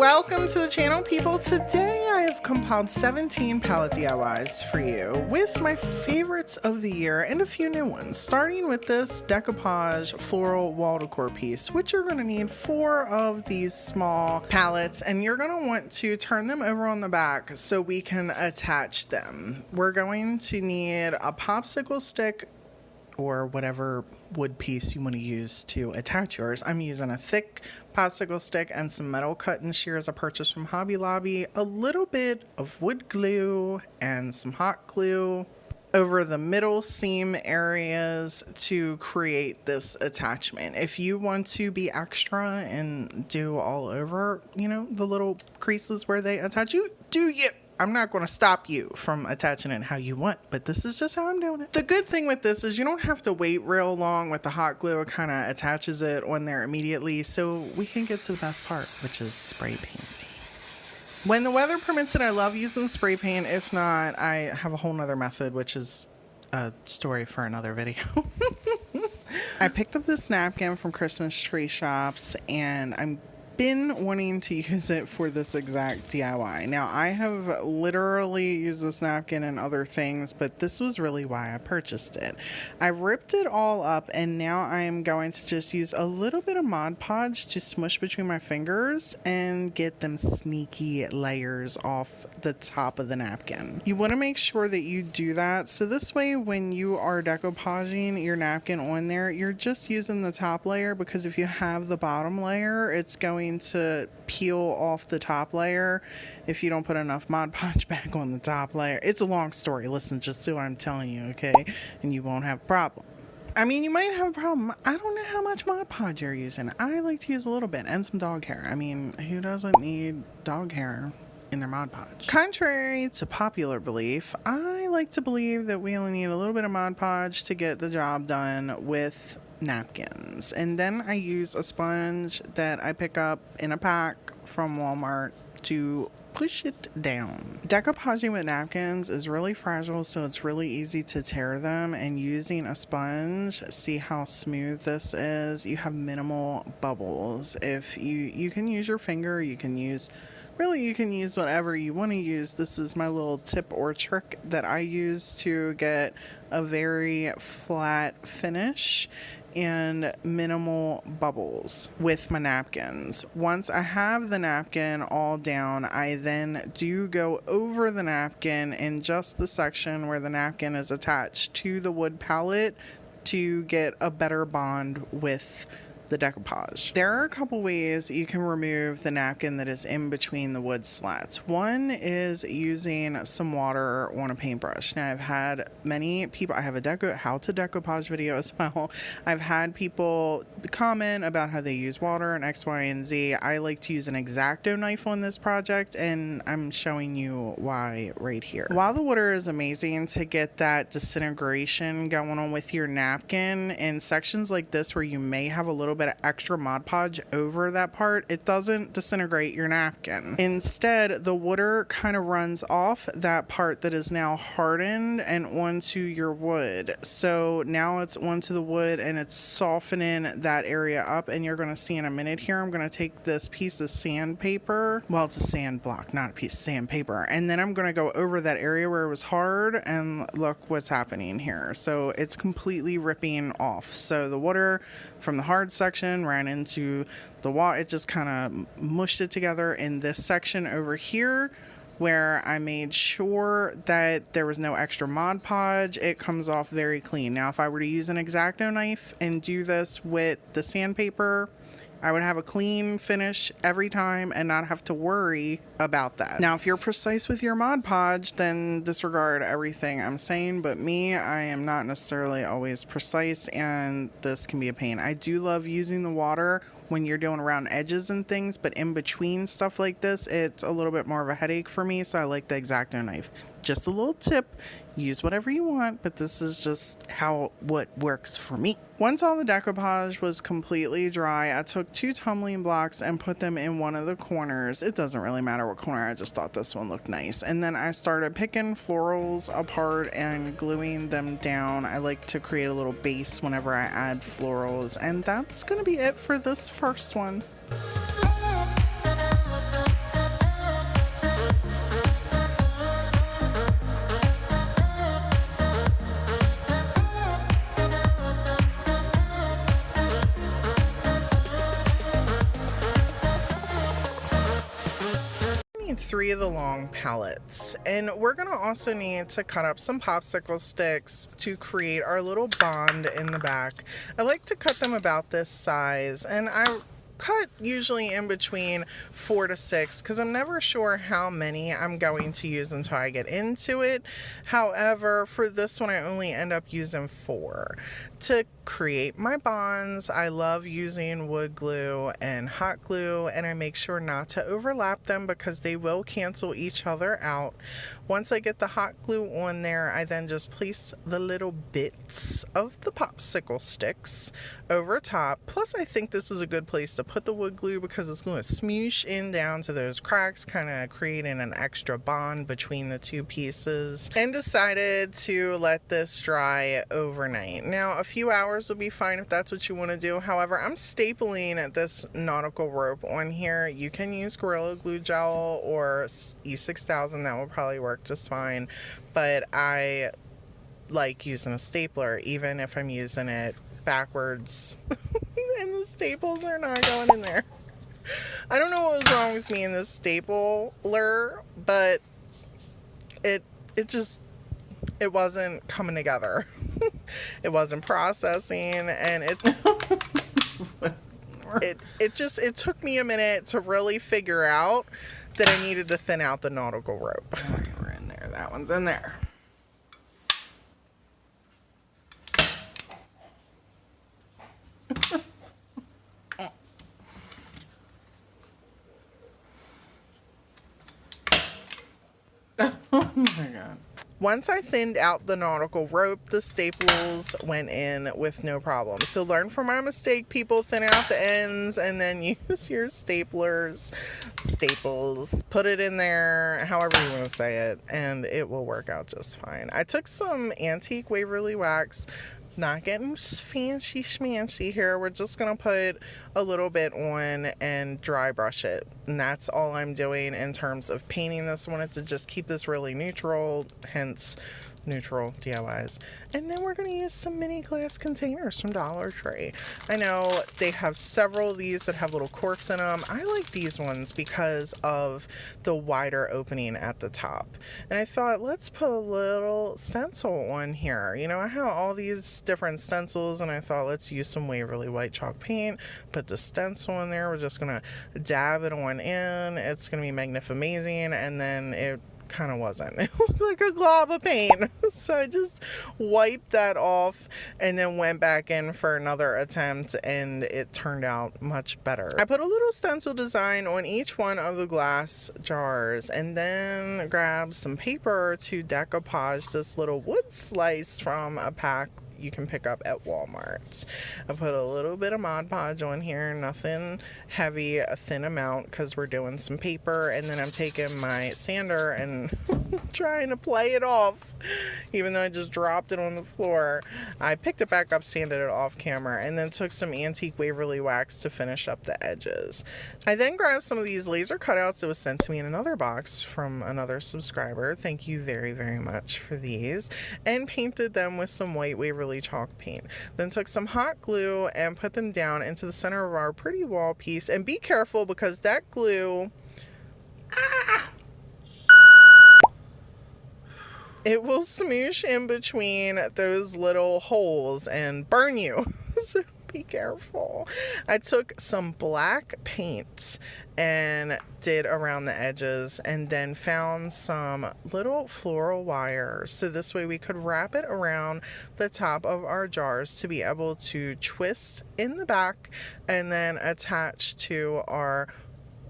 Welcome to the channel, people. Today I have compiled 17 palette DIYs for you with my favorites of the year and a few new ones, starting with this Decoupage floral wall decor piece, which you're going to need 4 of these small palettes, and you're going to want to turn them over on the back so we can attach them. We're going to need a popsicle stick or whatever wood piece you want to use to attach yours. I'm using a thick popsicle stick and some metal cutting shears I purchased from Hobby Lobby, a little bit of wood glue and some hot glue over the middle seam areas to create this attachment. If you want to be extra and do all over, you know, the little creases where they attach, you do you. I'm not going to stop you from attaching it how you want, but this is just how I'm doing it. The good thing with this is you don't have to wait real long with the hot glue. It kind of attaches it on there immediately, so we can get to the best part, which is spray painting. When the weather permits it, I love using spray paint. If not, I have a whole nother method, which is a story for another video. I picked up this napkin from Christmas tree shops, and I'm been wanting to use it for this exact DIY. Now, I have literally used this napkin and other things, but this was really why I purchased it. I ripped it all up, and now I am going to just use a little bit of Mod Podge to smush between my fingers and get them sneaky layers off the top of the napkin. You want to make sure that you do that, so this way when you are decoupaging your napkin on there, you're just using the top layer, because if you have the bottom layer, it's going to peel off the top layer if you don't put enough Mod Podge back on the top layer. It's a long story. Listen, just do what I'm telling you, okay? And you won't have a problem. I mean, you might have a problem. I don't know how much Mod Podge you're using. I like to use a little bit, and some dog hair. I mean, who doesn't need dog hair in their Mod Podge? Contrary to popular belief, I like to believe that we only need a little bit of Mod Podge to get the job done with napkins. And then I use a sponge that I pick up in a pack from Walmart to push it down. Decoupaging with napkins is really fragile, so it's really easy to tear them, and using a sponge, see how smooth this is. You have minimal bubbles. If you can use your finger, you can use whatever you want to use. This is my little tip or trick that I use to get a very flat finish and minimal bubbles with my napkins. Once I have the napkin all down, I then do go over the napkin in just the section where the napkin is attached to the wood palette to get a better bond with the decoupage. There are a couple ways you can remove the napkin that is in between the wood slats. One is using some water on a paintbrush. Now, I've had many people, I have a how to decoupage video as well. I've had people comment about how they use water and X, Y, and Z. I like to use an X-Acto knife on this project, and I'm showing you why right here. While the water is amazing to get that disintegration going on with your napkin, in sections like this where you may have a little bit of extra Mod Podge over that part, it doesn't disintegrate your napkin. Instead, the water kind of runs off that part that is now hardened and onto your wood. So now it's onto the wood and it's softening that area up, and you're going to see in a minute here, I'm going to take this piece of sandpaper, well, it's a sand block, not a piece of sandpaper, and then I'm going to go over that area where it was hard, and look what's happening here. So it's completely ripping off. So the water from the hard section ran into the water. It just kind of mushed it together in this section over here where I made sure that there was no extra Mod Podge. It comes off very clean. Now, if I were to use an X-Acto knife and do this with the sandpaper, I would have a clean finish every time and not have to worry about that. Now, if you're precise with your Mod Podge, then disregard everything I'm saying, but me, I am not necessarily always precise, and this can be a pain. I do love using the water when you're doing around edges and things, but in between stuff like this, it's a little bit more of a headache for me, so I like the X-Acto knife. Just a little tip, use whatever you want, but this is just what works for me. Once all the decoupage was completely dry, I took 2 tumbling blocks and put them in one of the corners. It doesn't really matter what corner, I just thought this one looked nice. And then I started picking florals apart and gluing them down. I like to create a little base whenever I add florals, and that's gonna be it for this first one. need 3 of the long pallets, and we're gonna also need to cut up some popsicle sticks to create our little bond in the back. I like to cut them about this size, and I cut usually in between 4 to 6 because I'm never sure how many I'm going to use until I get into it. However, for this one I only end up using 4. To create my bonds, I love using wood glue and hot glue, and I make sure not to overlap them because they will cancel each other out. Once I get the hot glue on there, I then just place the little bits of the popsicle sticks over top. Plus, I think this is a good place to put the wood glue because it's going to smoosh in down to those cracks, kind of creating an extra bond between the 2 pieces. And decided to let this dry overnight. Now, a few hours will be fine if that's what you want to do. However, I'm stapling this nautical rope on here. You can use Gorilla Glue Gel or E6000. That will probably work just fine. But I like using a stapler, even if I'm using it backwards and the staples are not going in there. I don't know what was wrong with me in this stapler, but it wasn't coming together. It wasn't processing, and it took me a minute to really figure out that I needed to thin out the nautical rope. We're in there. That one's in there. Oh my God. Once I thinned out the nautical rope, the staples went in with no problem. So learn from my mistake, people. Thin out the ends and then use your staples, put it in there, however you want to say it, and it will work out just fine. I took some antique Waverly wax. Not getting fancy schmancy here. We're just going to put a little bit on and dry brush it. And that's all I'm doing in terms of painting this. I wanted to just keep this really neutral, hence neutral DIYs. And then we're going to use some mini glass containers from Dollar Tree. I know they have several of these that have little corks in them. I like these ones because of the wider opening at the top. And I thought, let's put a little stencil on here. You know, I have all these different stencils, and I thought, let's use some Waverly white chalk paint, put the stencil in there. We're just going to dab it on in. It's going to be magnific-amazing. And then it kind of wasn't. It looked like a glob of paint. So I just wiped that off and then went back in for another attempt, and it turned out much better. I put a little stencil design on each one of the glass jars and then grabbed some paper to decoupage this little wood slice from a pack you can pick up at Walmart. I put a little bit of Mod Podge on here, nothing heavy, a thin amount because we're doing some paper, and then I'm taking my sander and trying to play it off, even though I just dropped it on the floor. I picked it back up, sanded it off camera, and then took some antique Waverly wax to finish up the edges. I then grabbed some of these laser cutouts that was sent to me in another box from another subscriber. Thank you very, very much for these, and painted them with some white Waverly chalk paint. Then took some hot glue and put them down into the center of our pretty wall piece. And be careful because that glue, it will smoosh in between those little holes and burn you. So be careful. I took some black paint and did around the edges, and then found some little floral wire, so this way we could wrap it around the top of our jars to be able to twist in the back and then attach to our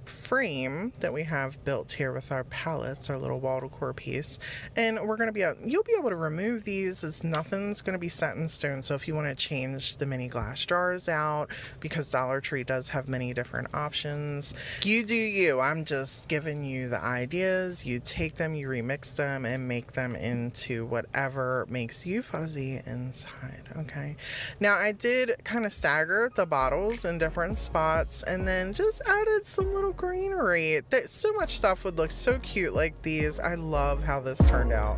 frame that we have built here with our pallets, our little wall decor piece. And we're going to be you'll be able to remove these, as nothing's going to be set in stone. So if you want to change the mini glass jars out, because Dollar Tree does have many different options, you do you. I'm just giving you the ideas. You take them, you remix them, and make them into whatever makes you fuzzy inside. Okay, now I did kind of stagger the bottles in different spots, and then just added some little greenery. So much stuff would look so cute like these. I love how this turned out.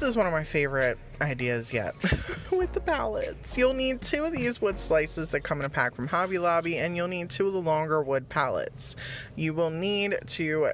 is one of my favorite ideas yet with the pallets. You'll need 2 of these wood slices that come in a pack from Hobby Lobby, and you'll need 2 of the longer wood pallets. You will need to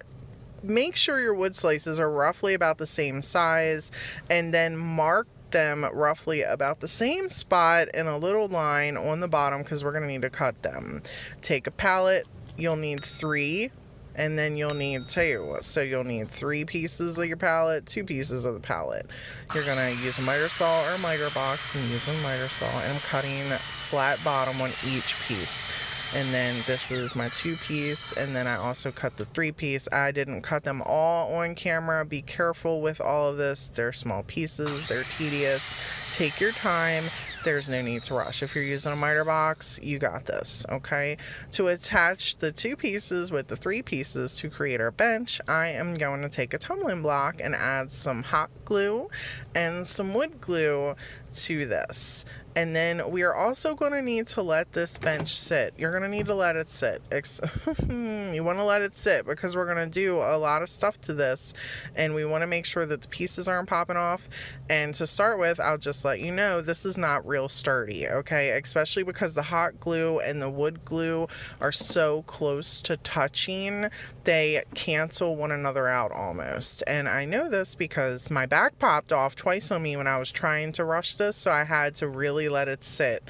make sure your wood slices are roughly about the same size, and then mark them roughly about the same spot in a little line on the bottom, because we're going to need to cut them. Take a pallet, you'll need 3, and then you'll need 2. So you'll need 3 pieces of your pallet, 2 pieces of the pallet. You're going to use a miter saw or a miter box, and use a miter saw, and I'm cutting flat bottom on each piece. And then this is my 2-piece, and then I also cut the 3-piece. I didn't cut them all on camera. Be careful with all of this. They're small pieces, they're tedious. Take your time. There's no need to rush. If you're using a miter box, you got this, okay? To attach the 2 pieces with the 3 pieces to create our bench, I am going to take a tumbling block and add some hot glue and some wood glue to this. And then we are also going to need to let this bench sit. You're going to need to let it sit. You want to let it sit because we're going to do a lot of stuff to this, and we want to make sure that the pieces aren't popping off. And to start with, I'll just let you know this is not real sturdy, okay? Especially because the hot glue and the wood glue are so close to touching, they cancel one another out almost. And I know this because my back popped off twice on me when I was trying to rush this, so I had to really let it sit.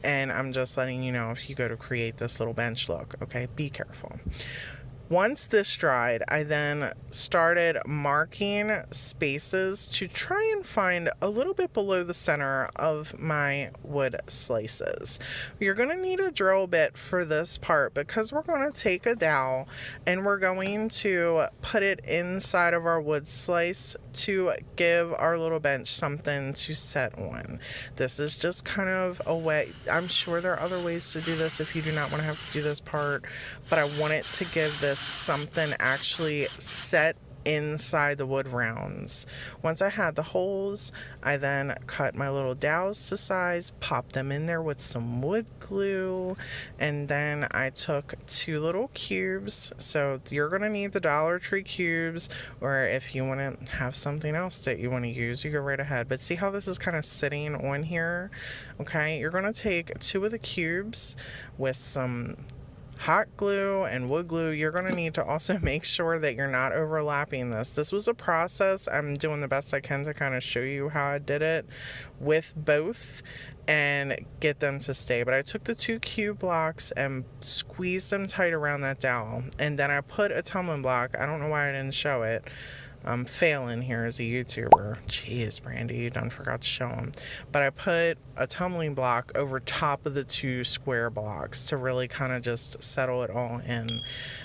And I'm just letting you know, if you go to create this little bench look, okay, be careful. Once this dried, I then started marking spaces to try and find a little bit below the center of my wood slices. You're going to need a drill bit for this part because we're going to take a dowel and we're going to put it inside of our wood slice to give our little bench something to set on. This is just kind of a way. I'm sure there are other ways to do this if you do not want to have to do this part, but I want it to give this something actually set inside the wood rounds. Once I had the holes, I then cut my little dowels to size, popped them in there with some wood glue, and then I took 2 little cubes. So you're going to need the Dollar Tree cubes, or if you want to have something else that you want to use, you go right ahead. But see how this is kind of sitting on here? Okay, you're going to take 2 of the cubes with some hot glue and wood glue. You're going to need to also make sure that you're not overlapping this. This was a process. I'm doing the best I can to kind of show you how I did it with both and get them to stay. But I took the 2 cube blocks and squeezed them tight around that dowel, and then I put a tumbling block. I don't know why I didn't show it. I'm failing here as a YouTuber. Jeez, Brandi, you done forgot to show them. But I put a tumbling block over top of the 2 square blocks to really kind of just settle it all in.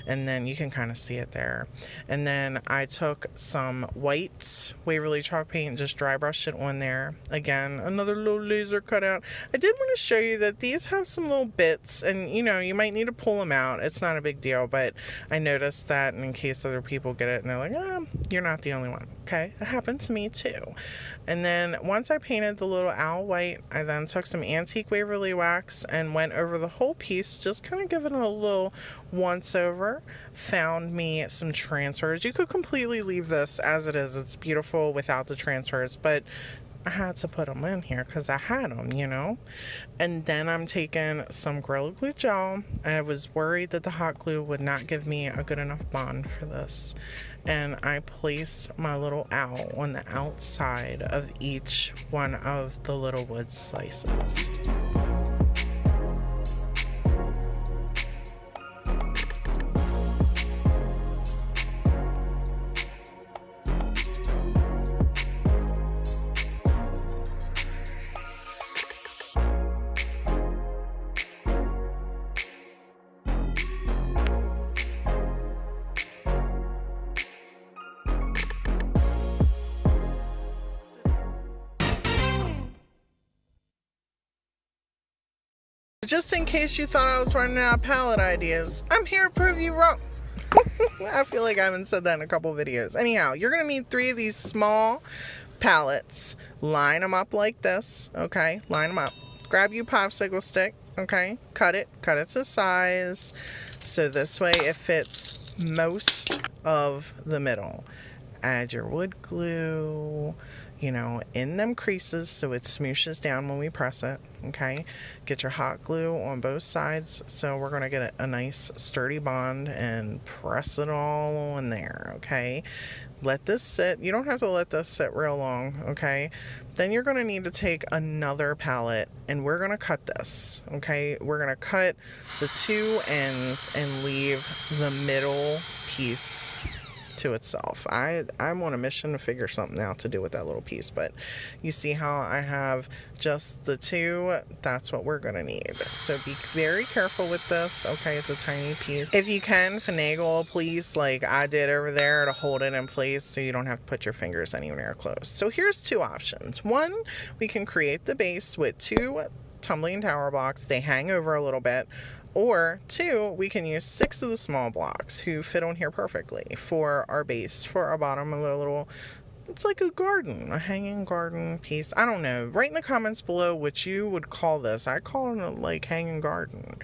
And then you can kind of see it there. And then I took some white Waverly chalk paint and just dry brushed it on there. Again, another little laser cutout. I did want to show you that these have some little bits, and you know, you might need to pull them out. It's not a big deal, but I noticed that in case other people get it and they're like, you're not the only one. Okay, it happens to me too. And then once I painted the little owl white, I then took some antique Waverly wax and went over the whole piece, just kind of giving it a little once over. Found me some transfers. You could completely leave this as it is. It's beautiful without the transfers, but I had to put them in here because I had them, you know. And then I'm taking some Gorilla Glue gel. I was worried that the hot glue would not give me a good enough bond for this. And I place my little owl on the outside of each one of the little wood slices. Just in case you thought I was running out of palette ideas, I'm here to prove you wrong. I feel like I haven't said that in a couple videos. Anyhow, you're going to need 3 of these small palettes. Line them up like this, okay? Line them up. Grab your popsicle stick, okay? Cut it to size. So this way it fits most of the middle. Add your wood glue, you know, in them creases so it smooshes down when we press it. Okay, get your hot glue on both sides, so we're going to get a nice sturdy bond and press it all on there. Okay, let this sit. You don't have to let this sit real long. Okay, then you're going to need to take another palette and we're going to cut this. Okay, we're going to cut the two ends and leave the middle piece to itself. I'm on a mission to figure something out to do with that little piece, but you see how I have just the two? That's what we're gonna need. So be very careful with this. Okay, it's a tiny piece. If you can, finagle, please, like I did over there, to hold it in place so you don't have to put your fingers anywhere close. So here's two options. One, we can create the base with two tumbling tower blocks. They hang over a little bit. Or two, we can use 6 of the small blocks who fit on here perfectly for our base, for our bottom of the little, it's like a garden, a hanging garden piece. I don't know. Write in the comments below what you would call this. I call it a, like, hanging garden.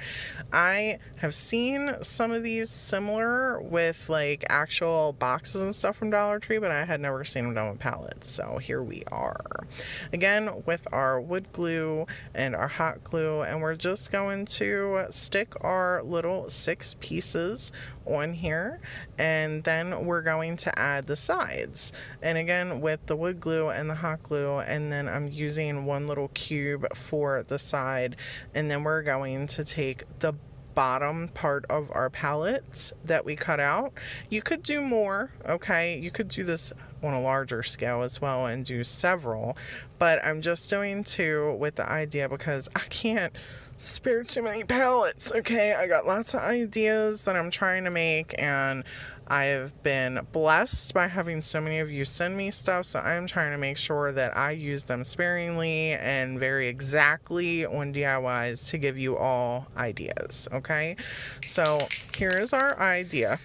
I have seen some of these similar with like actual boxes and stuff from Dollar Tree, but I had never seen them done with pallets. So here we are. Again, with our wood glue and our hot glue, and we're just going to stick our little 6 pieces on here, and then we're going to add the sides. And again, with the wood glue and the hot glue, and then I'm using one little cube for the side, and then we're going to take the bottom part of our palette that we cut out. You could do more, okay? You could do this on a larger scale as well and do several, but I'm just doing 2 with the idea because I can't spare too many pallets. Okay, I got lots of ideas that I'm trying to make, and I've been blessed by having so many of you send me stuff, so I'm trying to make sure that I use them sparingly and very exactly on DIYs to give you all ideas. Okay, so here's our idea,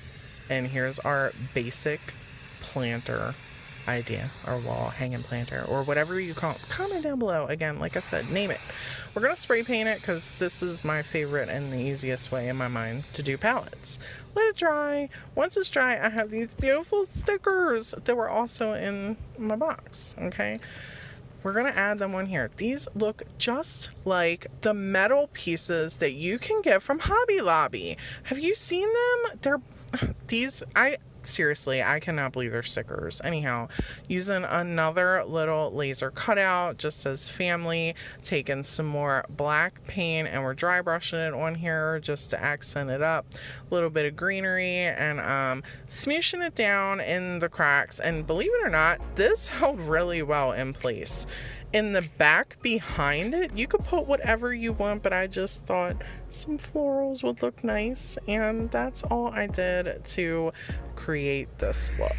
and here's our basic planter idea, or wall hanging planter, or whatever you call it. Comment down below. Again, like I said, name it. We're going to spray paint it because this is my favorite and the easiest way in my mind to do palettes. Let it dry. Once it's dry, I have these beautiful stickers that were also in my box. Okay, we're going to add them on here. These look just like the metal pieces that you can get from Hobby Lobby. Have you seen them? Seriously, I cannot believe they're stickers. Anyhow, using another little laser cutout, just says family, taking some more black paint, and we're dry brushing it on here just to accent it up. A little bit of greenery, and smooshing it down in the cracks. And believe it or not, this held really well in place. In the back behind it, you could put whatever you want, but I just thought some florals would look nice, and that's all I did to create this look.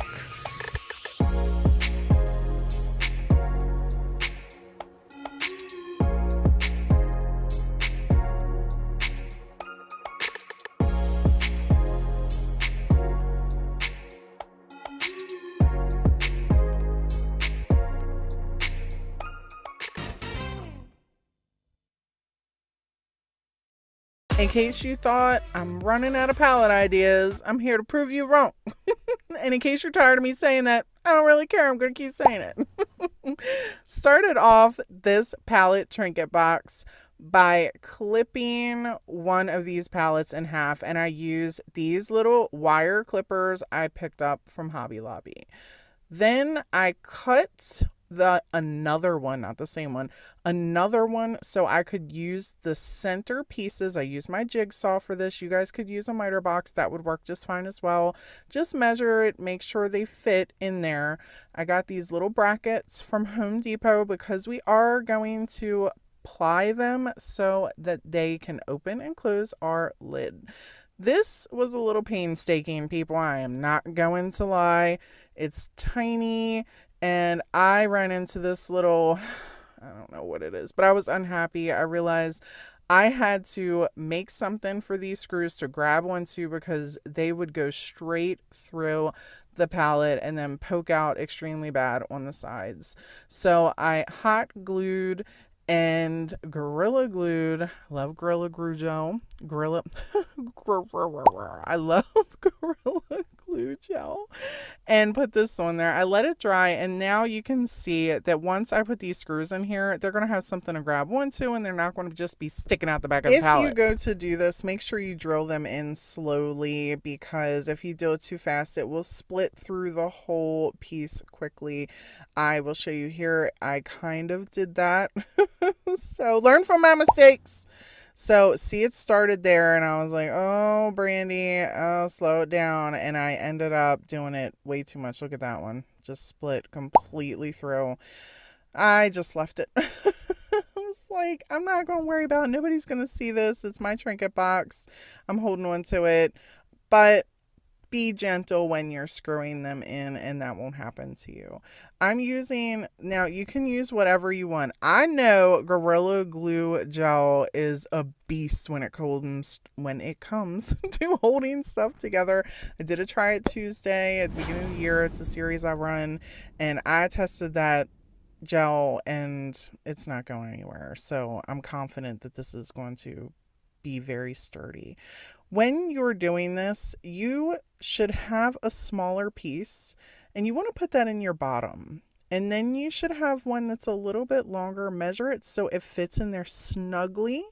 In case you thought I'm running out of palette ideas, I'm here to prove you wrong. And in case you're tired of me saying that, I don't really care. I'm going to keep saying it. Started off this Pallet Trinket Box by clipping one of these pallets in half, and I use these little wire clippers I picked up from Hobby Lobby. Then I cut another one, not the same one, another one, so I could use the center pieces. I use my jigsaw for this. You guys could use a miter box. That would work just fine as well. Just measure it, make sure they fit in there. I got these little brackets from Home Depot because we are going to ply them so that they can open and close our lid. This was a little painstaking, people. I am not going to lie. It's tiny, and I ran into this little, I don't know what it is, but I was unhappy. I realized I had to make something for these screws to grab onto because they would go straight through the pallet and then poke out extremely bad on the sides. So I hot glued and Gorilla Glued. Love Gorilla Glue. I love Gorilla glue gel and put this on there. I let it dry, and now you can see that once I put these screws in here, they're going to have something to grab onto, and they're not going to just be sticking out the back of the pallet. If you go to do this, make sure you drill them in slowly, because if you do it too fast, it will split through the whole piece quickly. I will show you here. I kind of did that. So learn from my mistakes. So see, it started there, and I was like, oh, Brandi, oh, slow it down. And I ended up doing it way too much. Look at that one. Just split completely through. I just left it. I was like, I'm not going to worry about it. Nobody's going to see this. It's my trinket box. I'm holding on to it. But be gentle when you're screwing them in, and that won't happen to you. I'm using, now you can use whatever you want. I know Gorilla Glue Gel is a beast when it comes to holding stuff together. I did a try it Tuesday at the beginning of the year. It's a series I run, and I tested that gel and it's not going anywhere. So I'm confident that this is going to be very sturdy. When you're doing this, you should have a smaller piece, and you want to put that in your bottom. And then you should have one that's a little bit longer. Measure it so it fits in there snugly,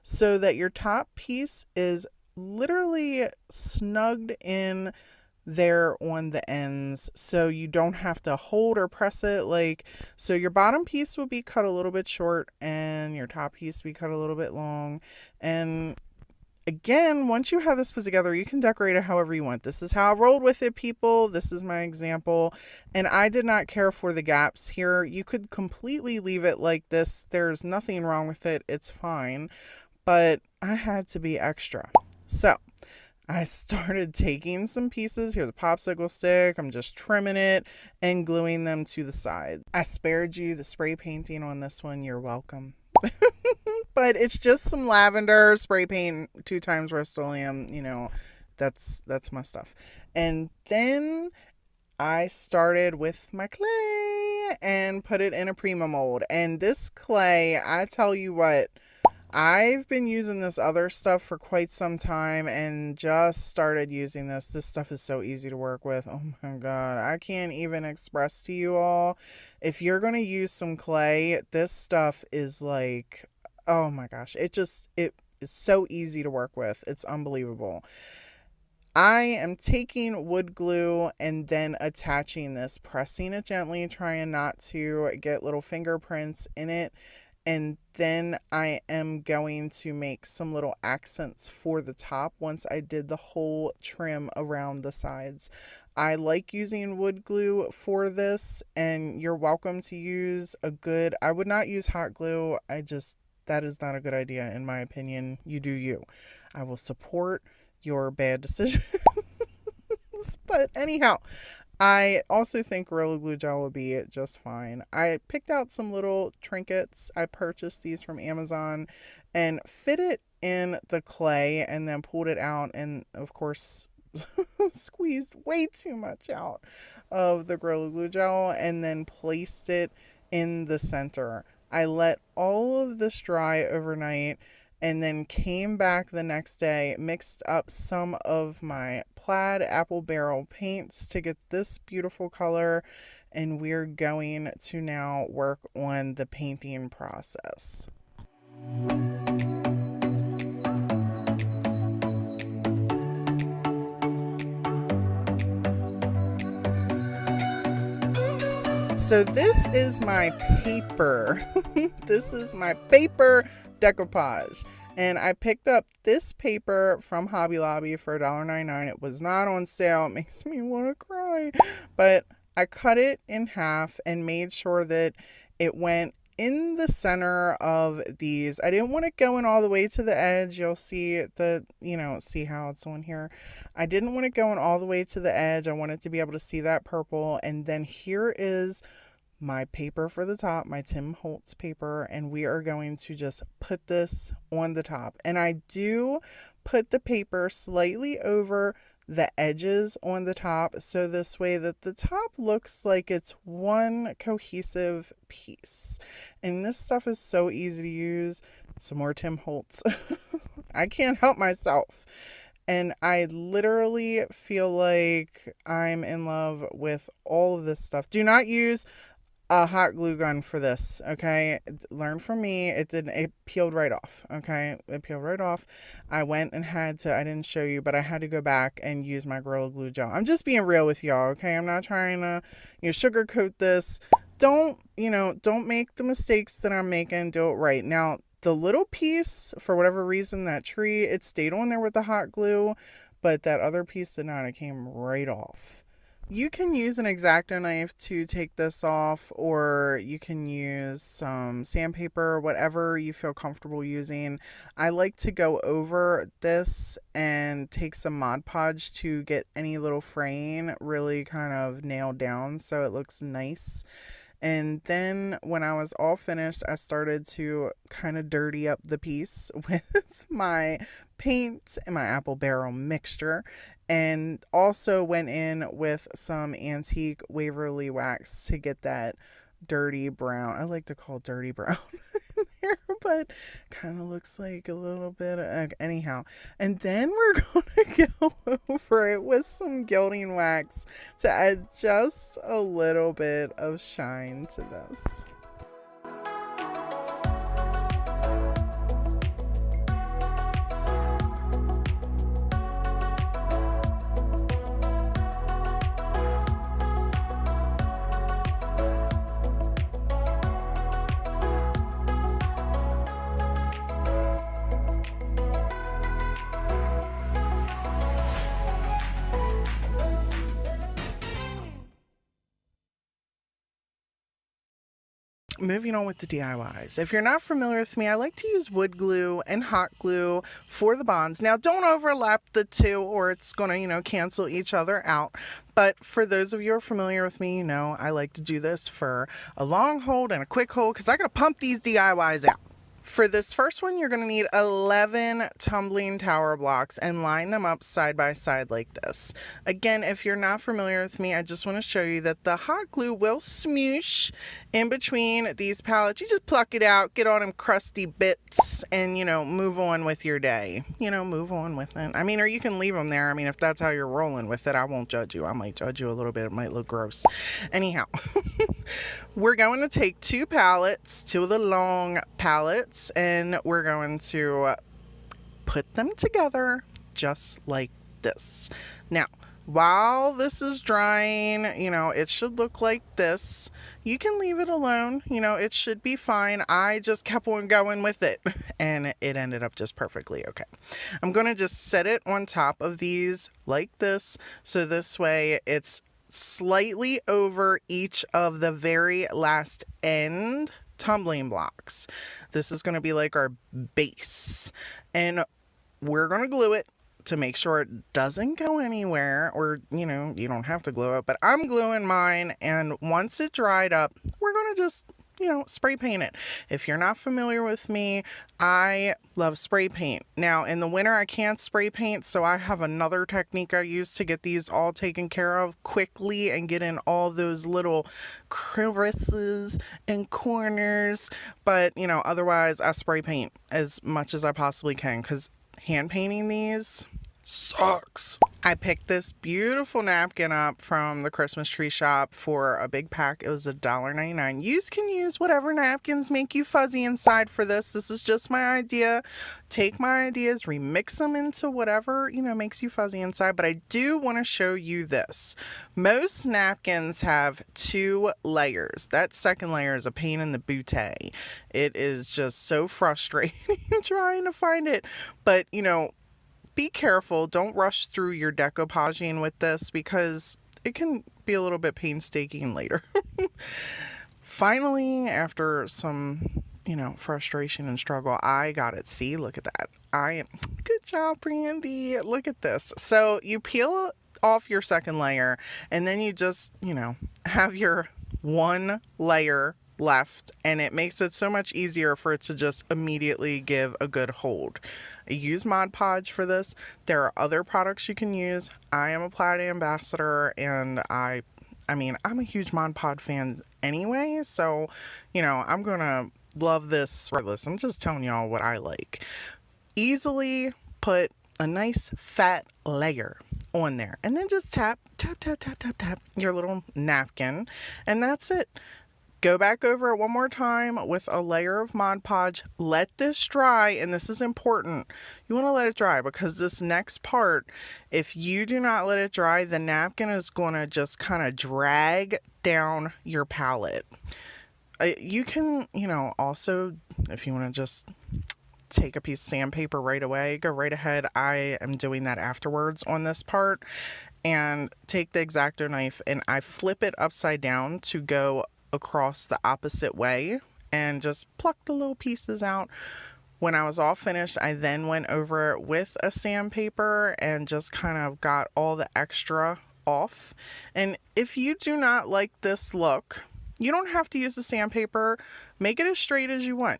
so that your top piece is literally snugged in there on the ends, so you don't have to hold or press it. So your bottom piece will be cut a little bit short, and your top piece will be cut a little bit long. And again, once you have this put together, you can decorate it however you want. This is how I rolled with it, people. This is my example. And I did not care for the gaps here. You could completely leave it like this. There's nothing wrong with it. It's fine. But I had to be extra. So I started taking some pieces. Here's a popsicle stick. I'm just trimming it and gluing them to the side. I spared you the spray painting on this one. You're welcome. But it's just some lavender spray paint, 2 times Rust-Oleum, that's my stuff. And then I started with my clay and put it in a Prima mold. And this clay, I tell you what, I've been using this other stuff for quite some time and just started using this. This stuff is so easy to work with. Oh my God. I can't even express to you all. If you're going to use some clay, this stuff is like, oh my gosh. It is so easy to work with. It's unbelievable. I am taking wood glue and then attaching this, pressing it gently, trying not to get little fingerprints in it. And then I am going to make some little accents for the top once I did the whole trim around the sides. I like using wood glue for this, and you're welcome to use I would not use hot glue. That is not a good idea in my opinion. You do you. I will support your bad decisions. But anyhow, I also think Gorilla Glue Gel would be just fine. I picked out some little trinkets. I purchased these from Amazon and fit it in the clay and then pulled it out, and of course squeezed way too much out of the Gorilla Glue Gel and then placed it in the center. I let all of this dry overnight and then came back the next day, mixed up some of my plaid apple barrel paints to get this beautiful color, and we're going to now work on the painting process. So this is my paper. This is my paper decoupage. And I picked up this paper from Hobby Lobby for $1.99. It was not on sale. It makes me want to cry. But I cut it in half and made sure that it went in the center of these. I didn't want it going all the way to the edge. You'll see see how it's on here. I didn't want it going all the way to the edge. I wanted to be able to see that purple. And then here is my paper for the top, my Tim Holtz paper, and we are going to just put this on the top. And I do put the paper slightly over the edges on the top, so this way that the top looks like it's one cohesive piece. And this stuff is so easy to use. Some more Tim Holtz. I can't help myself. And I literally feel like I'm in love with all of this stuff. Do not use a hot glue gun for this, okay? Learn from me. It peeled right off, okay? It peeled right off. I went and I didn't show you, but I had to go back and use my Gorilla Glue gel. I'm just being real with y'all, okay? I'm not trying to, sugarcoat this. Don't make the mistakes that I'm making. Do it right. Now, the little piece, for whatever reason, that tree, it stayed on there with the hot glue, but that other piece did not. It came right off. You can use an X-Acto knife to take this off, or you can use some sandpaper, whatever you feel comfortable using. I like to go over this and take some Mod Podge to get any little fraying really kind of nailed down so it looks nice. And then when I was all finished, I started to kind of dirty up the piece with my paint and my apple barrel mixture, and also went in with some antique Waverly wax to get that dirty brown. I like to call it dirty brown in there, but kind of looks like a little bit of, anyhow. And then we're going to go over it with some gilding wax to add just a little bit of shine to this. Moving on with the DIYs. If you're not familiar with me, I like to use wood glue and hot glue for the bonds. Now, don't overlap the two or it's going to, cancel each other out. But for those of you who are familiar with me, I like to do this for a long hold and a quick hold because I got to pump these DIYs out. For this first one, you're going to need 11 tumbling tower blocks and line them up side by side like this. Again, if you're not familiar with me, I just want to show you that the hot glue will smoosh in between these pallets. You just pluck it out, get all them crusty bits, and, move on with your day. Move on with it. Or you can leave them there. If that's how you're rolling with it, I won't judge you. I might judge you a little bit. It might look gross. Anyhow, we're going to take two of the long pallets, and we're going to put them together just like this. Now, while this is drying, it should look like this. You can leave it alone. It should be fine. I just kept on going with it, and it ended up just perfectly okay. I'm going to just set it on top of these like this, so this way it's slightly over each of the very last end tumbling blocks. This is going to be like our base, and we're going to glue it to make sure it doesn't go anywhere, or you don't have to glue it, but I'm gluing mine, and once it dried up, we're going to just spray paint it. If you're not familiar with me, I love spray paint. Now, in the winter, I can't spray paint, so I have another technique I use to get these all taken care of quickly and get in all those little crevices and corners. But, otherwise, I spray paint as much as I possibly can because hand painting these sucks. I picked this beautiful napkin up from the Christmas tree shop for a big pack. It was $1.99. You can use whatever napkins make you fuzzy inside for this. This is just my idea. Take my ideas, remix them into whatever, makes you fuzzy inside. But I do want to show you this. Most napkins have 2 layers. That second layer is a pain in the bootay. It is just so frustrating trying to find it. But, be careful. Don't rush through your decoupaging with this because it can be a little bit painstaking later. Finally, after some, frustration and struggle, I got it. See, look at that. Good job, Brandi. Look at this. So you peel off your second layer, and then you just, have your one layer left, and it makes it so much easier for it to just immediately give a good hold. I use Mod Podge for this. There are other products you can use. I am a Plaid ambassador, and I'm a huge Mod Podge fan anyway, so I'm gonna love this regardless. I'm just telling y'all what I like. Easily put a nice fat layer on there, and then just tap your little napkin, and that's it. Go back over it one more time with a layer of Mod Podge. Let this dry, and this is important. You want to let it dry because this next part, if you do not let it dry, the napkin is going to just kind of drag down your palette. You can, also, if you want to just take a piece of sandpaper right away, go right ahead. I am doing that afterwards on this part. And take the X-Acto knife and I flip it upside down to go across the opposite way and just pluck the little pieces out. When I was all finished, I then went over it with a sandpaper and just kind of got all the extra off. And if you do not like this look, you don't have to use the sandpaper. Make it as straight as you want.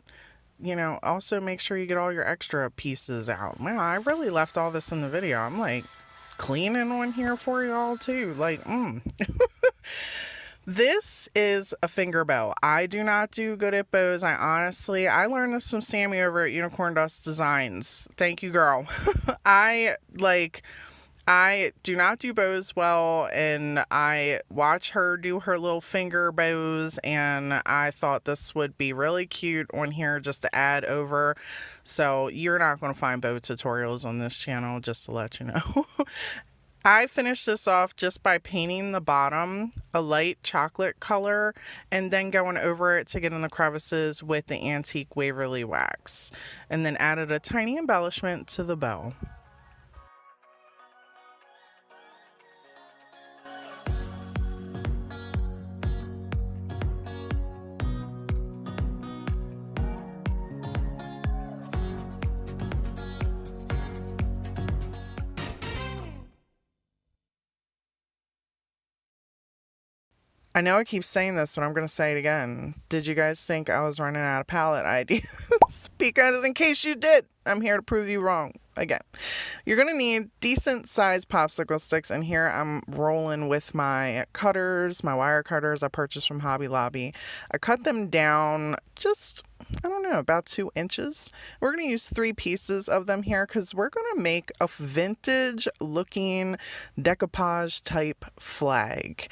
Also make sure you get all your extra pieces out. Wow, I really left all this in the video. I'm like cleaning on here for y'all too. This is a finger bow. I do not do good at bows. I learned this from Sammy over at Unicorn Dust Designs. Thank you, girl. I do not do bows well, and I watch her do her little finger bows, and I thought this would be really cute on here just to add over. So you're not going to find bow tutorials on this channel, just to let you know. I finished this off just by painting the bottom a light chocolate color and then going over it to get in the crevices with the antique Waverly wax, and then added a tiny embellishment to the bow. I know I keep saying this, but I'm going to say it again. Did you guys think I was running out of palette ideas? Because in case you did, I'm here to prove you wrong again. You're going to need decent sized popsicle sticks. And here I'm rolling with my cutters, my wire cutters I purchased from Hobby Lobby. I cut them down just, about 2 inches. We're going to use 3 pieces of them here because we're going to make a vintage looking decoupage type flag.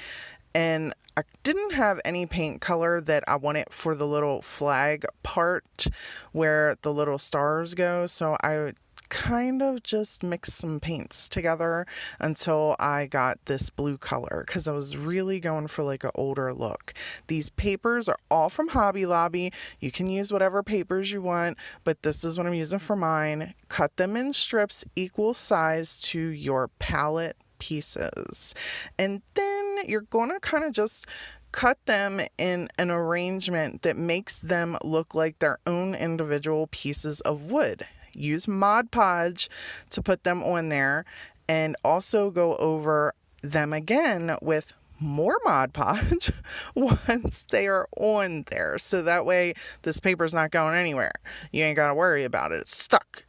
And I didn't have any paint color that I wanted for the little flag part where the little stars go. So I kind of just mixed some paints together until I got this blue color because I was really going for like an older look. These papers are all from Hobby Lobby. You can use whatever papers you want, but this is what I'm using for mine. Cut them in strips equal size to your palette pieces, and then you're going to kind of just cut them in an arrangement that makes them look like their own individual pieces of wood. Use Mod Podge to put them on there, and also go over them again with more Mod Podge once they are on there, so that way this paper's not going anywhere. You ain't got to worry about it.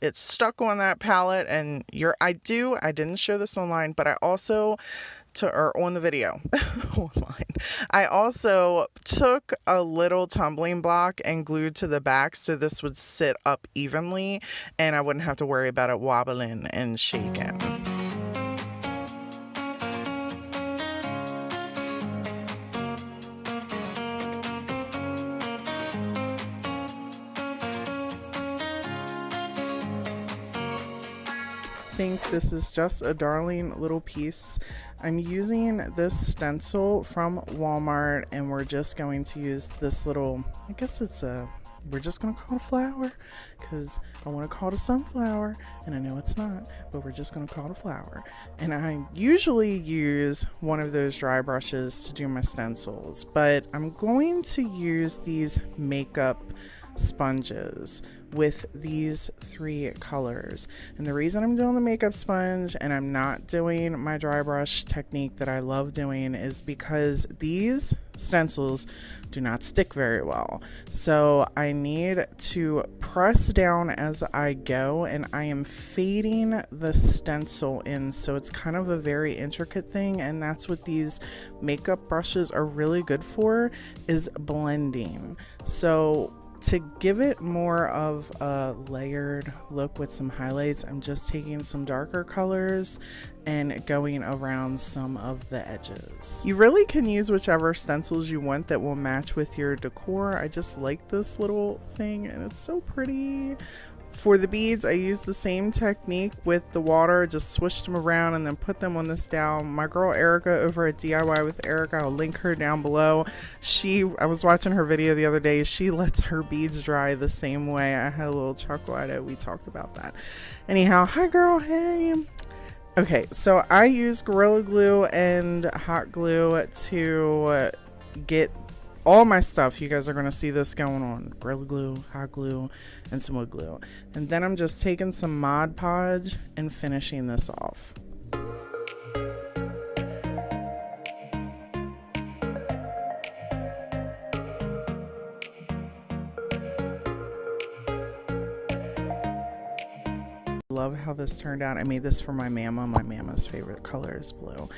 It's stuck on that palette. And I didn't show this online, but I also on the video online, I also took a little tumbling block and glued to the back so this would sit up evenly and I wouldn't have to worry about it wobbling and shaking. Think this is just a darling little piece. I'm using this stencil from Walmart, and we're just going to use this little, we're just going to call it a flower because I want to call it a sunflower, and I know it's not, but we're just going to call it a flower. And I usually use one of those dry brushes to do my stencils, but I'm going to use these makeup sponges with these 3 colors. And the reason I'm doing the makeup sponge and I'm not doing my dry brush technique that I love doing is because these stencils do not stick very well. So I need to press down as I go, and I am fading the stencil in, so it's kind of a very intricate thing, and that's what these makeup brushes are really good for, is blending. So To give it more of a layered look with some highlights, I'm just taking some darker colors and going around some of the edges. You really can use whichever stencils you want that will match with your decor. I just like this little thing and it's so pretty. For the beads, I used the same technique with the water, just swished them around and then put them on this down. My girl Erica over at DIY with Erica, I'll link her down below. I was watching her video the other day. She lets her beads dry the same way. I had a little chuckle at it. We talked about that. Anyhow, hi girl, hey. Okay, so I use Gorilla Glue and hot glue to get all my stuff. You guys are going to see this going on. Gorilla Glue, hot glue, and some wood glue. And then I'm just taking some Mod Podge and finishing this off. Love how this turned out. I made this for my mama. My mama's favorite color is blue.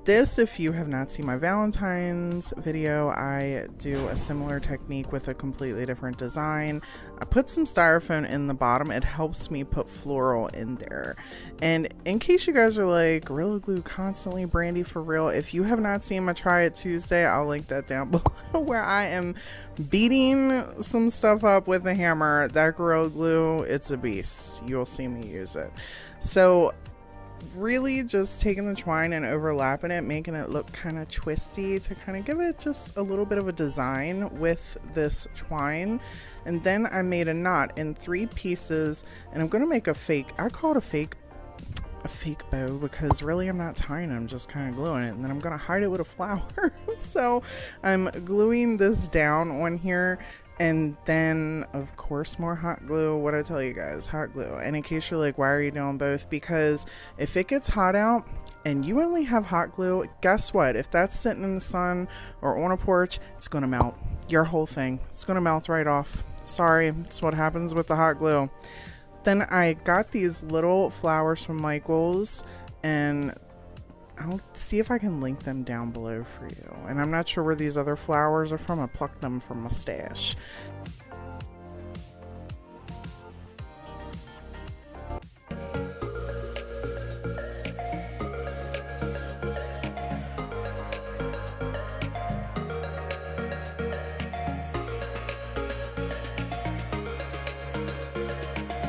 This, if you have not seen my Valentine's video, I do a similar technique with a completely different design. I put some styrofoam in the bottom. It helps me put floral in there. And in case you guys are like, Gorilla Glue constantly, Brandi, for real, if you have not seen my Try It Tuesday, I'll link that down below, where I am beating some stuff up with a hammer. That Gorilla Glue, it's a beast. You'll see me use it. So really just taking the twine and overlapping it, making it look kind of twisty to kind of give it just a little bit of a design with this twine. And then I made a knot in 3 pieces, and I'm going to make a fake, I call it a fake bow, because really I'm not tying it, I'm just kind of gluing it, and then I'm going to hide it with a flower. So I'm gluing this down on here. And then, of course, more hot glue. What I tell you guys, hot glue. And in case you're like, why are you doing both? Because if it gets hot out and you only have hot glue, guess what? If that's sitting in the sun or on a porch, it's going to melt. Your whole thing. It's going to melt right off. Sorry, it's what happens with the hot glue. Then I got these little flowers from Michael's, and I'll see if I can link them down below for you. And I'm not sure where these other flowers are from. I plucked them from my stash.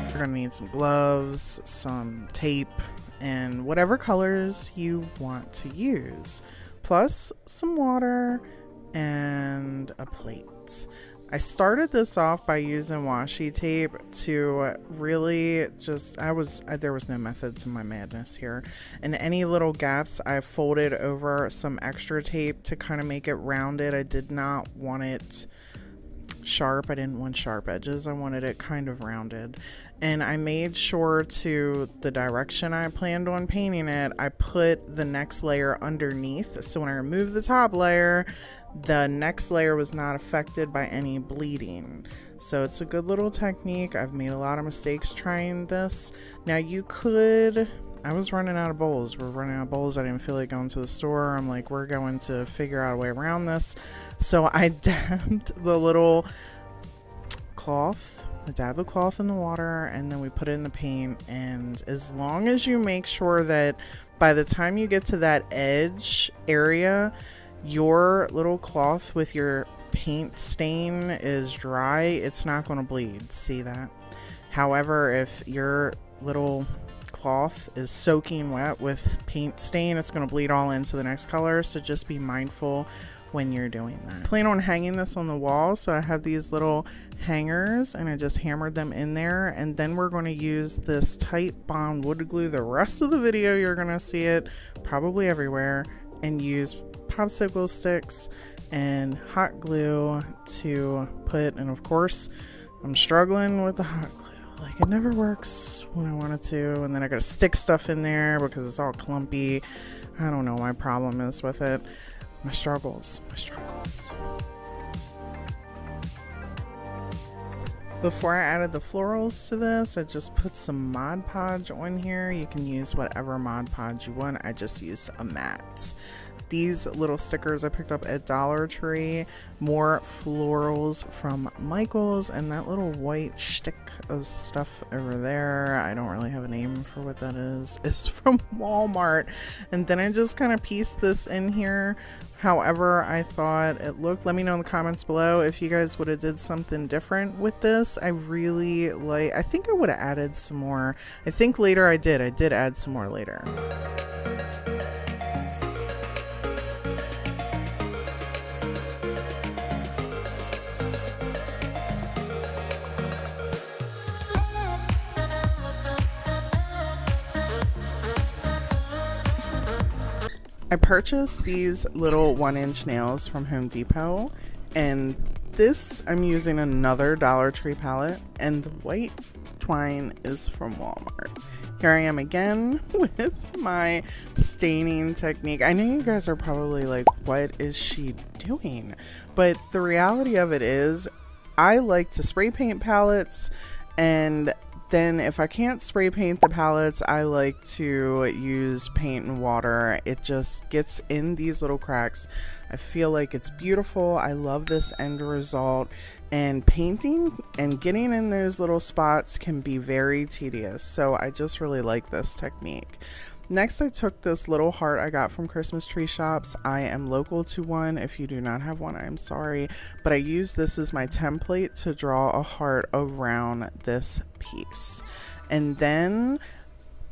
You're gonna need some gloves, some tape, and whatever colors you want to use, plus some water and a plate. I started this off by using washi tape to really just, there was no method to my madness here. And any little gaps, I folded over some extra tape to kind of make it rounded. I did not want it sharp. I didn't want sharp edges. I wanted it kind of rounded. And I made sure to the direction I planned on painting it, I put the next layer underneath. So when I removed the top layer, the next layer was not affected by any bleeding. So it's a good little technique. I've made a lot of mistakes trying this. Now you could, I was running out of bowls. We're running out of bowls. I didn't feel like going to the store. I'm like, we're going to figure out a way around this. So I dabbed the little cloth. I dab the cloth in the water, and then we put it in the paint. And as long as you make sure that by the time you get to that edge area, your little cloth with your paint stain is dry, it's not going to bleed. See that? However, if your little cloth is soaking wet with paint stain, it's going to bleed all into the next color. So just be mindful when you're doing that. Plan on hanging this on the wall, so I have these little hangers and I just hammered them in there. And then we're going to use this tight bond wood glue. The rest of the video you're going to see it probably everywhere, and use popsicle sticks and hot glue to put, and of course I'm struggling with the hot glue. Like, it never works when I want it to, and then I gotta stick stuff in there because it's all clumpy. I don't know what my problem is with it. My struggles. Before I added the florals to this, I just put some Mod Podge on here. You can use whatever Mod Podge you want. I just used a matte. these little stickers I picked up at Dollar Tree, more florals from Michael's, and that little white shtick of stuff over there, I don't really have a name for what that is from Walmart. And then I just kind of pieced this in here however I thought it looked. Let me know in the comments below if you guys would have did something different with this. I really like, I think I would have added some more. I think later I did add some more later. I purchased these little 1-inch nails from Home Depot, and this, I'm using another Dollar Tree palette, and the white twine is from Walmart. Here I am again with my staining technique. I know you guys are probably like, what is she doing? But the reality of it is, I like to spray paint palettes, and then if I can't spray paint the palettes, I like to use paint and water. It just gets in these little cracks. I feel like it's beautiful. I love this end result. And painting and getting in those little spots can be very tedious. So I just really like this technique. Next, I took this little heart I got from Christmas tree shops. I am local to one. If you do not have one, I'm sorry. But I use this as my template to draw a heart around this piece. And then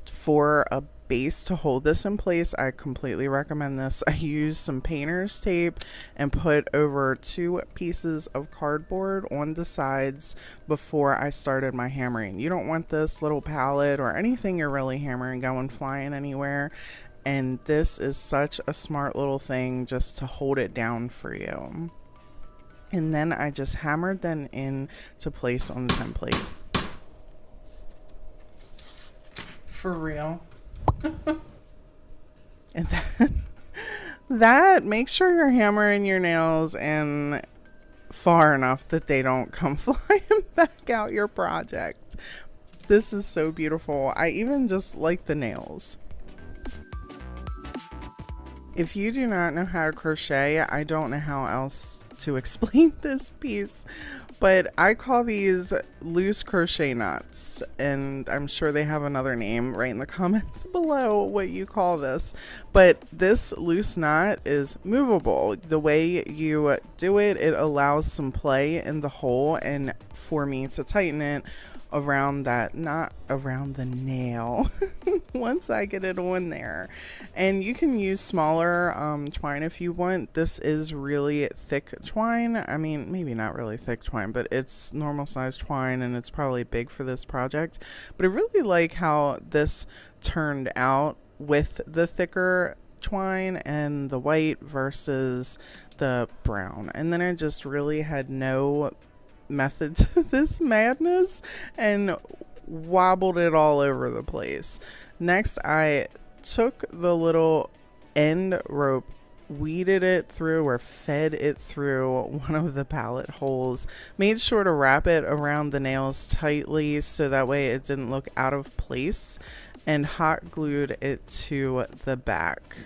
for a base to hold this in place, I completely recommend this. I used some painter's tape and put over 2 pieces of cardboard on the sides before I started my hammering. You don't want this little palette or anything you're really hammering going flying anywhere, and this is such a smart little thing just to hold it down for you. And then I just hammered them in to place on the template. For real. And then that, make sure you're hammering your nails in far enough that they don't come flying back out your project. This is so beautiful. I even just like the nails. If you do not know how to crochet, I don't know how else to explain this piece, but I call these loose crochet knots, and I'm sure they have another name. Right in the comments below what you call this. But this loose knot is movable. The way you do it, it allows some play in the hole, and for me to tighten it around that, not around the nail, once I get it on there. And you can use smaller twine if you want. This is really thick twine. I mean, maybe not really thick twine, but it's normal size twine, and it's probably big for this project. But I really like how this turned out with the thicker twine and the white versus the brown. And then I just really had no method to this madness and wobbled it all over the place. Next, I took the little end rope, weeded it through or fed it through one of the pallet holes, made sure to wrap it around the nails tightly so that way it didn't look out of place, and hot glued it to the back.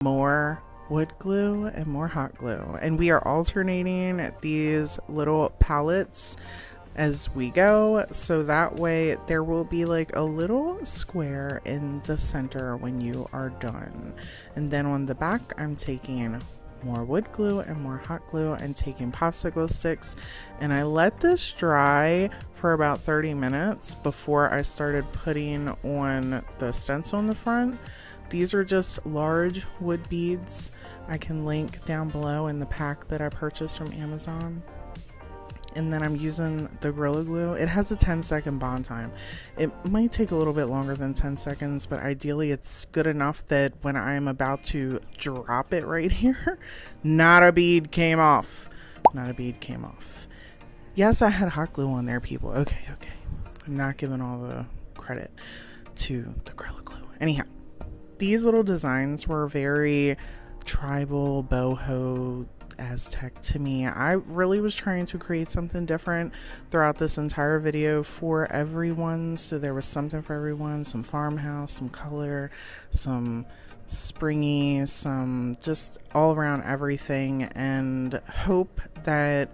More wood glue and more hot glue, and we are alternating these little pallets as we go, so that way there will be like a little square in the center when you are done. And then on the back, I'm taking more wood glue and more hot glue and taking popsicle sticks, and I let this dry for about 30 minutes before I started putting on the stencil in the front. These are just large wood beads. I can link down below in the pack that I purchased from Amazon. And then I'm using the Gorilla Glue. It has a 10-second bond time. It might take a little bit longer than 10 seconds, but ideally it's good enough that when I'm about to drop it right here, not a bead came off. Not a bead came off. Yes, I had hot glue on there, people. Okay. I'm not giving all the credit to the Gorilla Glue. Anyhow. these little designs were very tribal, boho, Aztec to me. I really was trying to create something different throughout this entire video for everyone. So there was something for everyone, some farmhouse, some color, some springy, some just all around everything, and hope that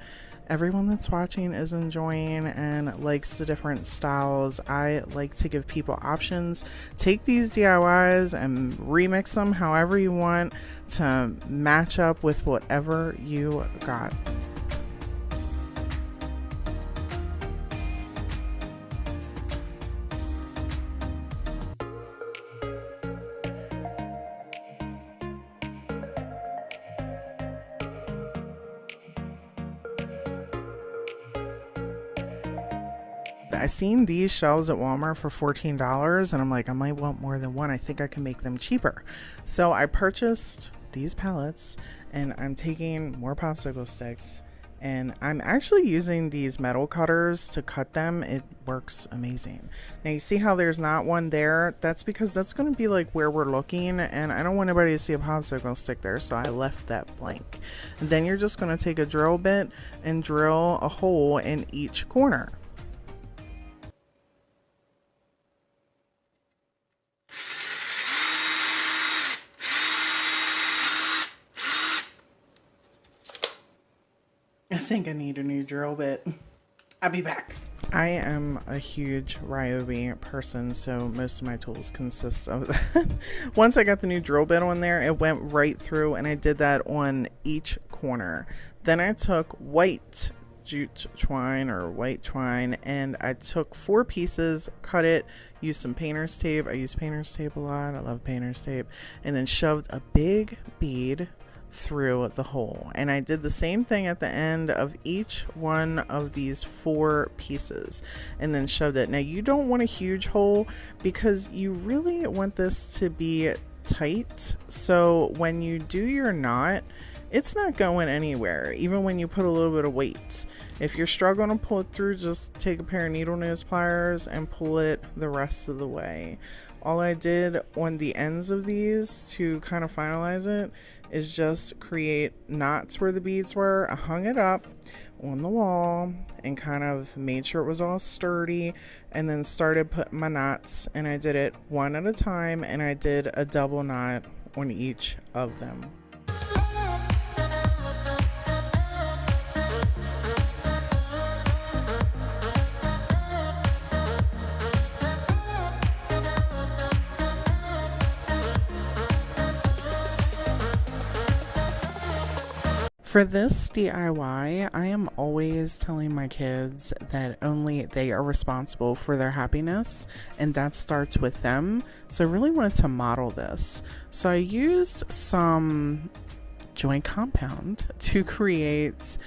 everyone that's watching is enjoying and likes the different styles. I like to give people options. Take these DIYs and remix them however you want to match up with whatever you got. I seen these shelves at Walmart for $14 and I'm like, I might want more than one. I think I can make them cheaper. So I purchased these pallets and I'm taking more popsicle sticks and I'm actually using these metal cutters to cut them. It works amazing. Now you see how there's not one there? That's because that's going to be like where we're looking and I don't want anybody to see a popsicle stick there, so I left that blank. And then you're just going to take a drill bit and drill a hole in each corner. I think I need a new drill bit. I'll be back. I am a huge Ryobi person, so most of my tools consist of that. Once I got the new drill bit on there, it went right through, and I did that on each corner. Then I took white jute twine or white twine, and I took 4 pieces, cut it, used some painter's tape. I use painter's tape a lot. I love painter's tape. And then shoved a big bead through the hole, and I did the same thing at the end of each one of these 4 pieces and then shoved it. Now you don't want a huge hole because you really want this to be tight, so when you do your knot, it's not going anywhere even when you put a little bit of weight. If you're struggling to pull it through, just take a pair of needle nose pliers and pull it the rest of the way. All I did on the ends of these to kind of finalize it is just create knots where the beads were. I hung it up on the wall and kind of made sure it was all sturdy, and then started putting my knots, and I did it one at a time, and I did a double knot on each of them. For this DIY, I am always telling my kids that only they are responsible for their happiness, and that starts with them. So I really wanted to model this. So I used some joint compound to create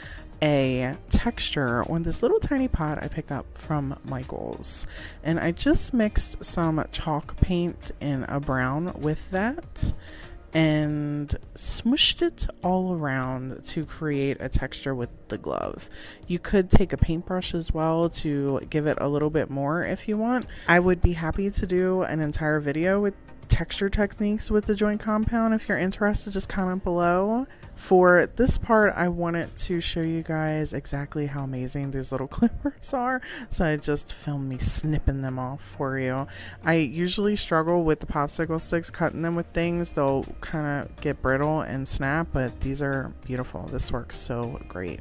a texture on this little tiny pot I picked up from Michael's, and I just mixed some chalk paint in a brown with that and smushed it all around to create a texture with the glove. You could take a paintbrush as well to give it a little bit more if you want. I would be happy to do an entire video with texture techniques with the joint compound. If you're interested, just comment below. For this part, I wanted to show you guys exactly how amazing these little clippers are, so I just filmed me snipping them off for you. I usually struggle with the popsicle sticks, cutting them with things. They'll kind of get brittle and snap, but these are beautiful. This works so great.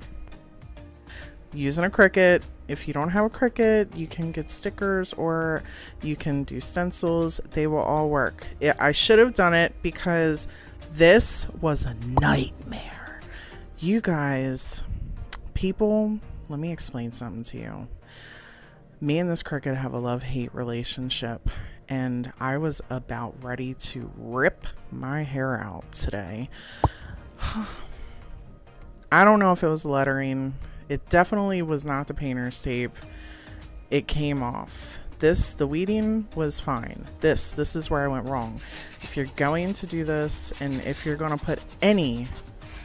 Using a Cricut. If you don't have a Cricut, you can get stickers or you can do stencils. They will all work. I should have done it because this was a nightmare. You guys, people, let me explain something to you. Me and this Cricut have a love-hate relationship, and I was about ready to rip my hair out today. I don't know if it was lettering. It definitely was not the painter's tape. It came off. The weeding was fine. This is where I went wrong. If you're going to do this, and if you're going to put any,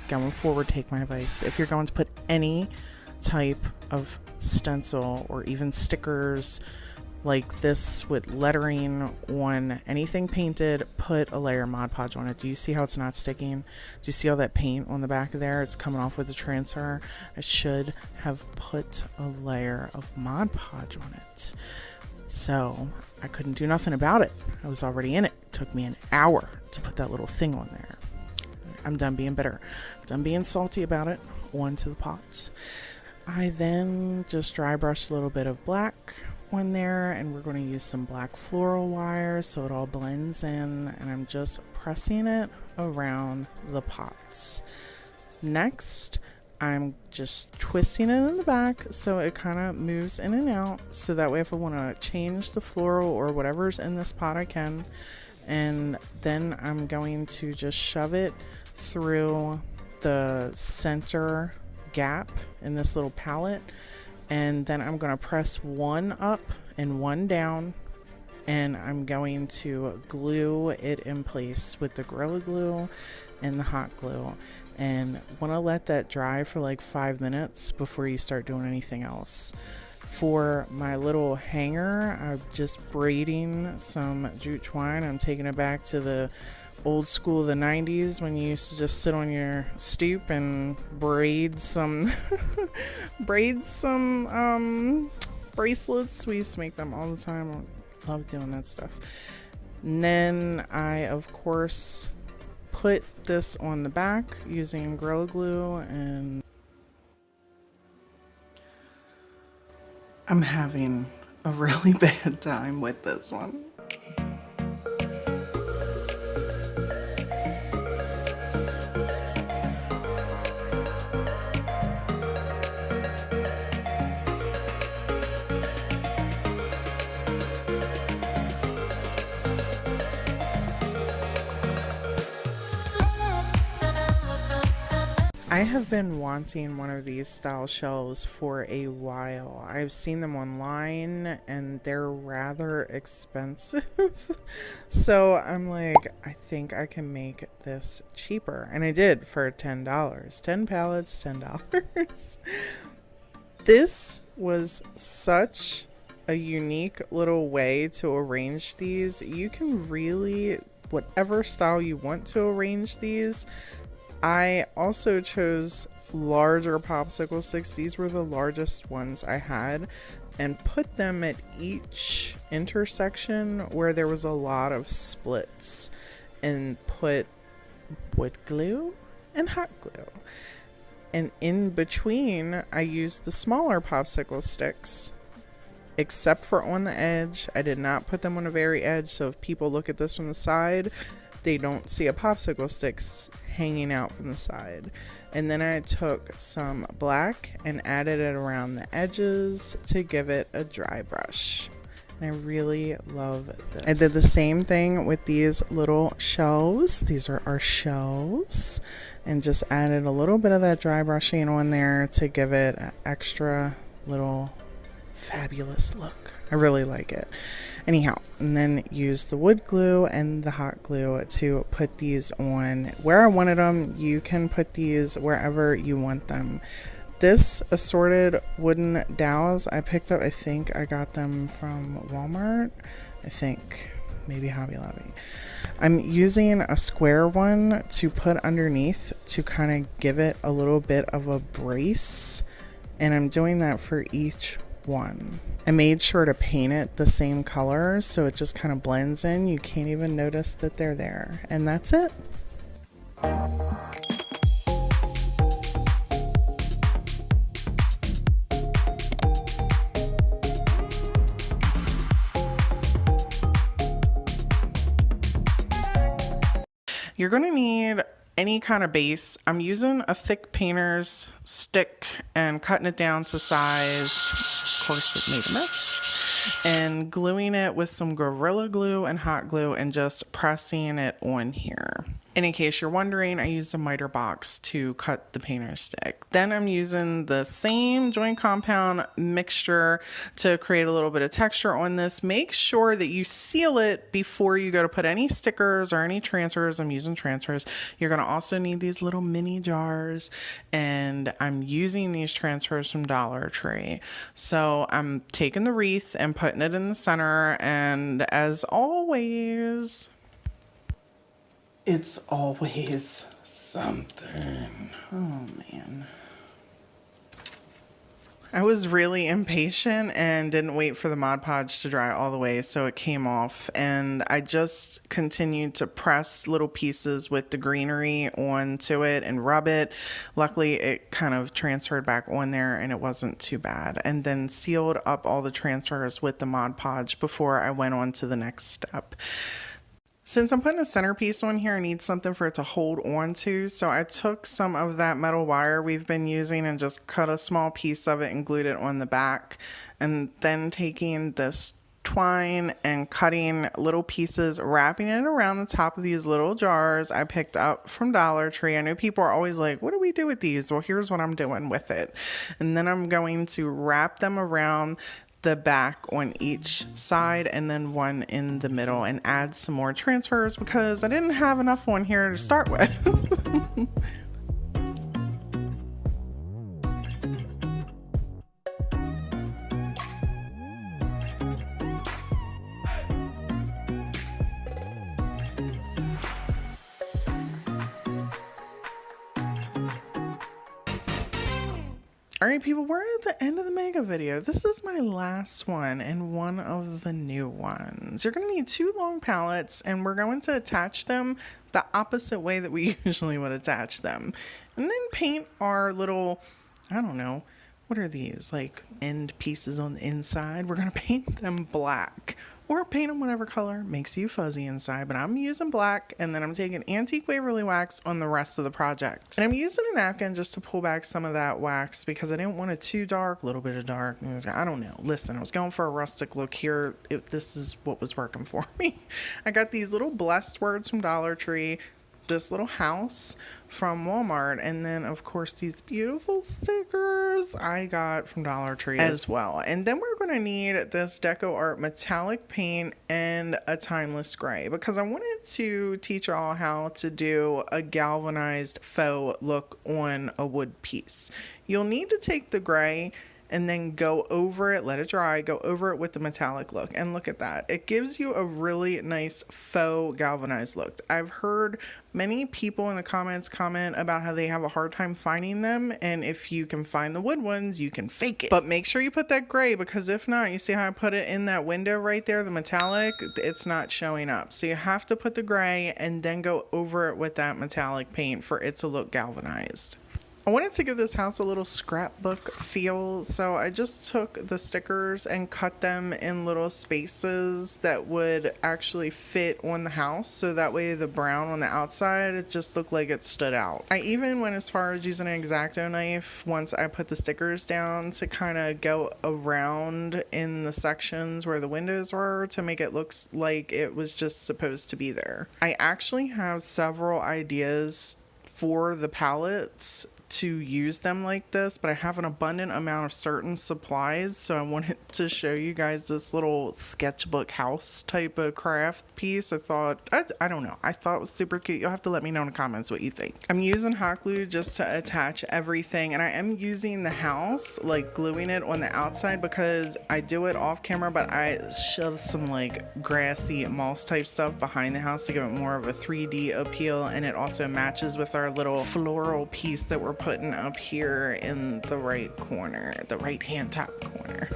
going forward, take my advice. If you're going to put any type of stencil or even stickers like this with lettering on anything painted, put a layer of Mod Podge on it. Do you see how it's not sticking? Do you see all that paint on the back of there? It's coming off with the transfer. I should have put a layer of Mod Podge on it. So I couldn't do nothing about it. I was already in it. It took me an hour to put that little thing on there. I'm done being bitter. Done being salty about it. On to the pots. I then just dry brushed a little bit of black on there, and we're going to use some black floral wire so it all blends in, and I'm just pressing it around the pots. Next, I'm just twisting it in the back so it kind of moves in and out, so that way if I want to change the floral or whatever's in this pot I can. And then I'm going to just shove it through the center gap in this little palette, and then I'm going to press one up and one down, and I'm going to glue it in place with the Gorilla Glue and the hot glue, and want to let that dry for like 5 minutes before you start doing anything else. For my little hanger, I'm just braiding some jute twine. I'm taking it back to the old school, the 90s, when you used to just sit on your stoop and braid some bracelets. We used to make them all the time. I love doing that stuff. And then I of course put this on the back using Gorilla Glue, and I'm having a really bad time with this one. I have been wanting one of these style shelves for a while. I've seen them online and they're rather expensive. So I'm like, I think I can make this cheaper. And I did for $10. 10 pallets, $10. This was such a unique little way to arrange these. You can really, whatever style you want to arrange these. I also chose larger popsicle sticks. These were the largest ones I had, and put them at each intersection where there was a lot of splits, and put wood glue and hot glue. And in between, I used the smaller popsicle sticks, except for on the edge. I did not put them on the very edge, so if people look at this from the side, they don't see a popsicle sticks hanging out from the side. And then I took some black and added it around the edges to give it a dry brush. And I really love this. I did the same thing with these little shelves. These are our shelves, and just added a little bit of that dry brushing on there to give it an extra little fabulous look. I really like it. Anyhow, and then use the wood glue and the hot glue to put these on where I wanted them. You can put these wherever you want them. This assorted wooden dowels I picked up, I think I got them from Walmart. I think maybe Hobby Lobby. I'm using a square one to put underneath to kind of give it a little bit of a brace, and I'm doing that for each one. I made sure to paint it the same color so it just kind of blends in. You can't even notice that they're there, and that's it. You're going to need any kind of base. I'm using a thick painter's stick and cutting it down to size. Of course, it made a mess. And gluing it with some Gorilla Glue and hot glue and just pressing it on here. And in case you're wondering, I used a miter box to cut the painter stick. Then I'm using the same joint compound mixture to create a little bit of texture on this. Make sure that you seal it before you go to put any stickers or any transfers. I'm using transfers. You're going to also need these little mini jars, and I'm using these transfers from Dollar Tree. So I'm taking the wreath and putting it in the center, and as always, it's always something. Oh man. I was really impatient and didn't wait for the Mod Podge to dry all the way, so it came off, and I just continued to press little pieces with the greenery onto it and rub it. Luckily, it kind of transferred back on there and it wasn't too bad, and then sealed up all the transfers with the Mod Podge before I went on to the next step. Since I'm putting a centerpiece on here, I need something for it to hold on to. So I took some of that metal wire we've been using and just cut a small piece of it and glued it on the back. And then taking this twine and cutting little pieces, wrapping it around the top of these little jars I picked up from Dollar Tree. I know people are always like, what do we do with these? Well, here's what I'm doing with it. And then I'm going to wrap them around the back on each side and then one in the middle, and add some more transfers because I didn't have enough on here to start with. Alright people, we're at the end of the mega video. This is my last one and one of the new ones. You're going to need 2 long pallets, and we're going to attach them the opposite way that we usually would attach them. And then paint our little, I don't know, what are these? Like end pieces on the inside. We're going to paint them black. Or paint them whatever color makes you fuzzy inside, but I'm using black, and then I'm taking Antique Waverly wax on the rest of the project. And I'm using a napkin just to pull back some of that wax because I didn't want it too dark, a little bit of dark. I don't know. Listen, I was going for a rustic look here. This is what was working for me. I got these little blessed words from Dollar Tree, this little house from Walmart, and then of course these beautiful stickers I got from Dollar Tree as well. And then we're going to need this Deco Art metallic paint and a timeless gray because I wanted to teach y'all how to do a galvanized faux look on a wood piece. You'll need to take the gray and then go over it, let it dry, go over it with the metallic look. And look at that. It gives you a really nice faux galvanized look. I've heard many people in the comments comment about how they have a hard time finding them. And if you can find the wood ones, you can fake it. But make sure you put that gray, because if not, you see how I put it in that window right there, the metallic, it's not showing up. So you have to put the gray and then go over it with that metallic paint for it to look galvanized. I wanted to give this house a little scrapbook feel, so I just took the stickers and cut them in little spaces that would actually fit on the house, so that way the brown on the outside, it just looked like it stood out. I even went as far as using an X-Acto knife once I put the stickers down to kind of go around in the sections where the windows were to make it look like it was just supposed to be there. I actually have several ideas for the palettes to use them like this, but I have an abundant amount of certain supplies, so I wanted to show you guys this little sketchbook house type of craft piece. I thought, I don't know, I thought it was super cute. You'll have to let me know in the comments what you think. I'm using hot glue just to attach everything, and I am using the house, like gluing it on the outside, because I do it off camera, but I shove some like grassy moss type stuff behind the house to give it more of a 3D appeal, and it also matches with our little floral piece that we're putting up here in the right corner, the right hand top corner.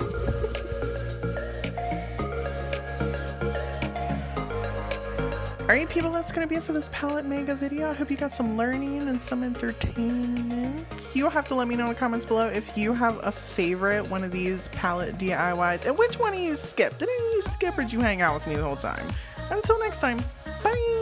Alright people, that's going to be it for this palette mega video. I hope you got some learning and some entertainment. You'll have to let me know in the comments below if you have a favorite one of these palette DIYs and which one of you skipped. Did any of you skip, or did you hang out with me the whole time? Until next time, bye!